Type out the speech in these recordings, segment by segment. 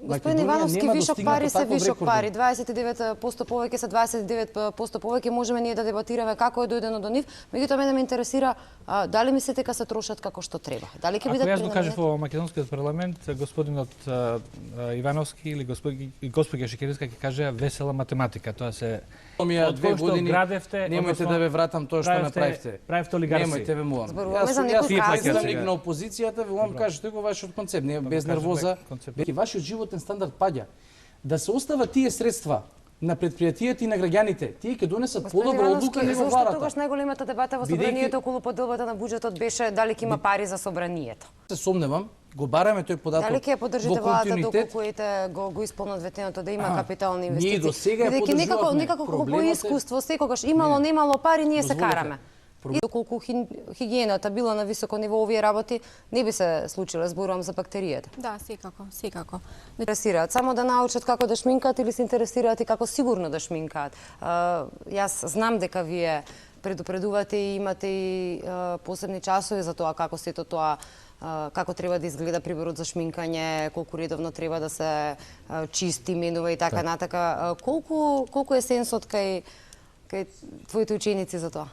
Господин Ивановски, вишок пари се вишок пари. 29% повеќе се 29% повеќе, можеме ние да дебатираме како е дојдено до нив, меѓутоа мене ме интересира дали мислите дека се трошат како што треба. Дали ќе бидат Ако јас го кажав во македонскиот парламент, господинот Ивановски или госпоѓа Шекеринска ќе каже весела математика, тоа се од 2 години градевте, немојте да ве вратам тоа што направивте. Правевте олигарси. Немојте ве молам. Јас представник на опозицијата, ви молам кажете го вашиот концепт, не без нервоза. Веќе вашиот животен стандард паѓа. Да се остават тие средства на предпријатијата и на граѓаните, тие ќе донесат подобра одлука ниво владата. Зошто тогаш најголемата дебата во собранието околу поделбата на буџетот беше дали ќе има пари за собранието? Се сомневам, го бараме тој податок. Дали ќе поддржите владата доколку го исполнат ветеното да има капитални инвестиции? Ние до сега ја поддржувавме. Некако по искуство, секогаш имало, немало пари, ние се караме. И доколку хигиената била на високо ниво, овие работи не би се случиле, зборувам за бактеријата. Да, секако. Интересираат само да научат како да шминкаат или се интересираат и како сигурно да шминкаат. Јас знам дека вие предупредувате и имате и посебни часови за тоа како сето тоа како треба да изгледа приборот за шминкање, колку редовно треба да се чисти, менува и така натака. Колку е сенсот кај твоите ученици за тоа?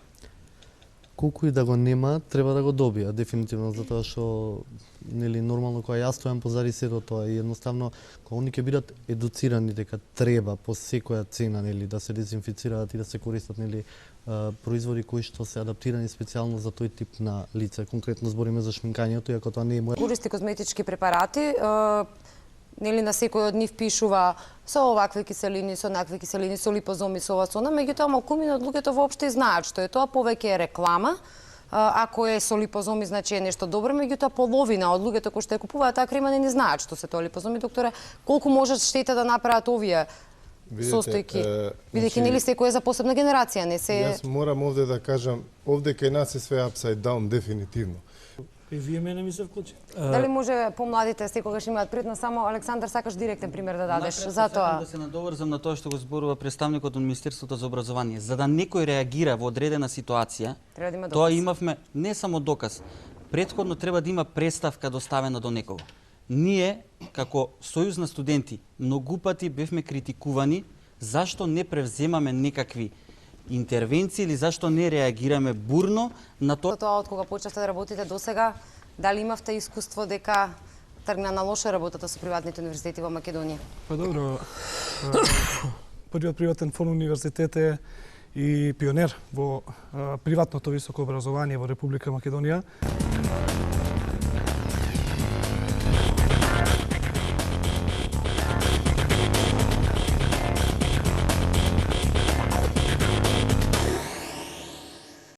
Колку и да го нема, треба да го добија, дефинитивно, затоа што нели нормално кога јас стојам позади сето тоа и едноставно кога они ќе бидат едуцирани дека треба по секоја цена нели да се дезинфицираат и да се користат нели производи кои што се адаптирани специјално за тој тип на лице, конкретно збориме за шминкањето, иако тоа не е моја. Користи козметички препарати, нели на секој од нив пишува со овакви киселини, со онакви киселини, со липозоми, со ова, со она, меѓутоа малкумина од луѓето воопште знаат што е тоа, повеќе е реклама. Ако е со липозоми, значи е нешто добро, меѓутоа половина од луѓето кои што ја купуваат таа крема не знаат што се тоа липозоми. Докторе, колку можат штета да направат овие состојки? Бидејќи нели секој е за посебна генерација, не се. Јас морам овде да кажам, овде кај нас е све upside down дефинитивно. И вие мене ми се вклучи. Дали може помладите секогаш имаат предност? Само Александар, сакаш директен пример да дадеш за тоа? Да се надоврзам на тоа што го зборува представникот од Министерството за образование. За да некој реагира во одредена ситуација, тоа имавме не само доказ. Претходно треба да има представка доставена до некого. Ние, како Сојуз на студенти, многу пати бевме критикувани зашто не превземаме некакви интервенции или зашто не реагираме бурно на тоа. Тоа од кога почнавте да работите досега, дали имавте искуство дека тргна на лоша работата со приватните универзитети во Македонија? Па добро, првиот приватен фонд универзитет е и пионер во приватното високо образование во Република Македонија.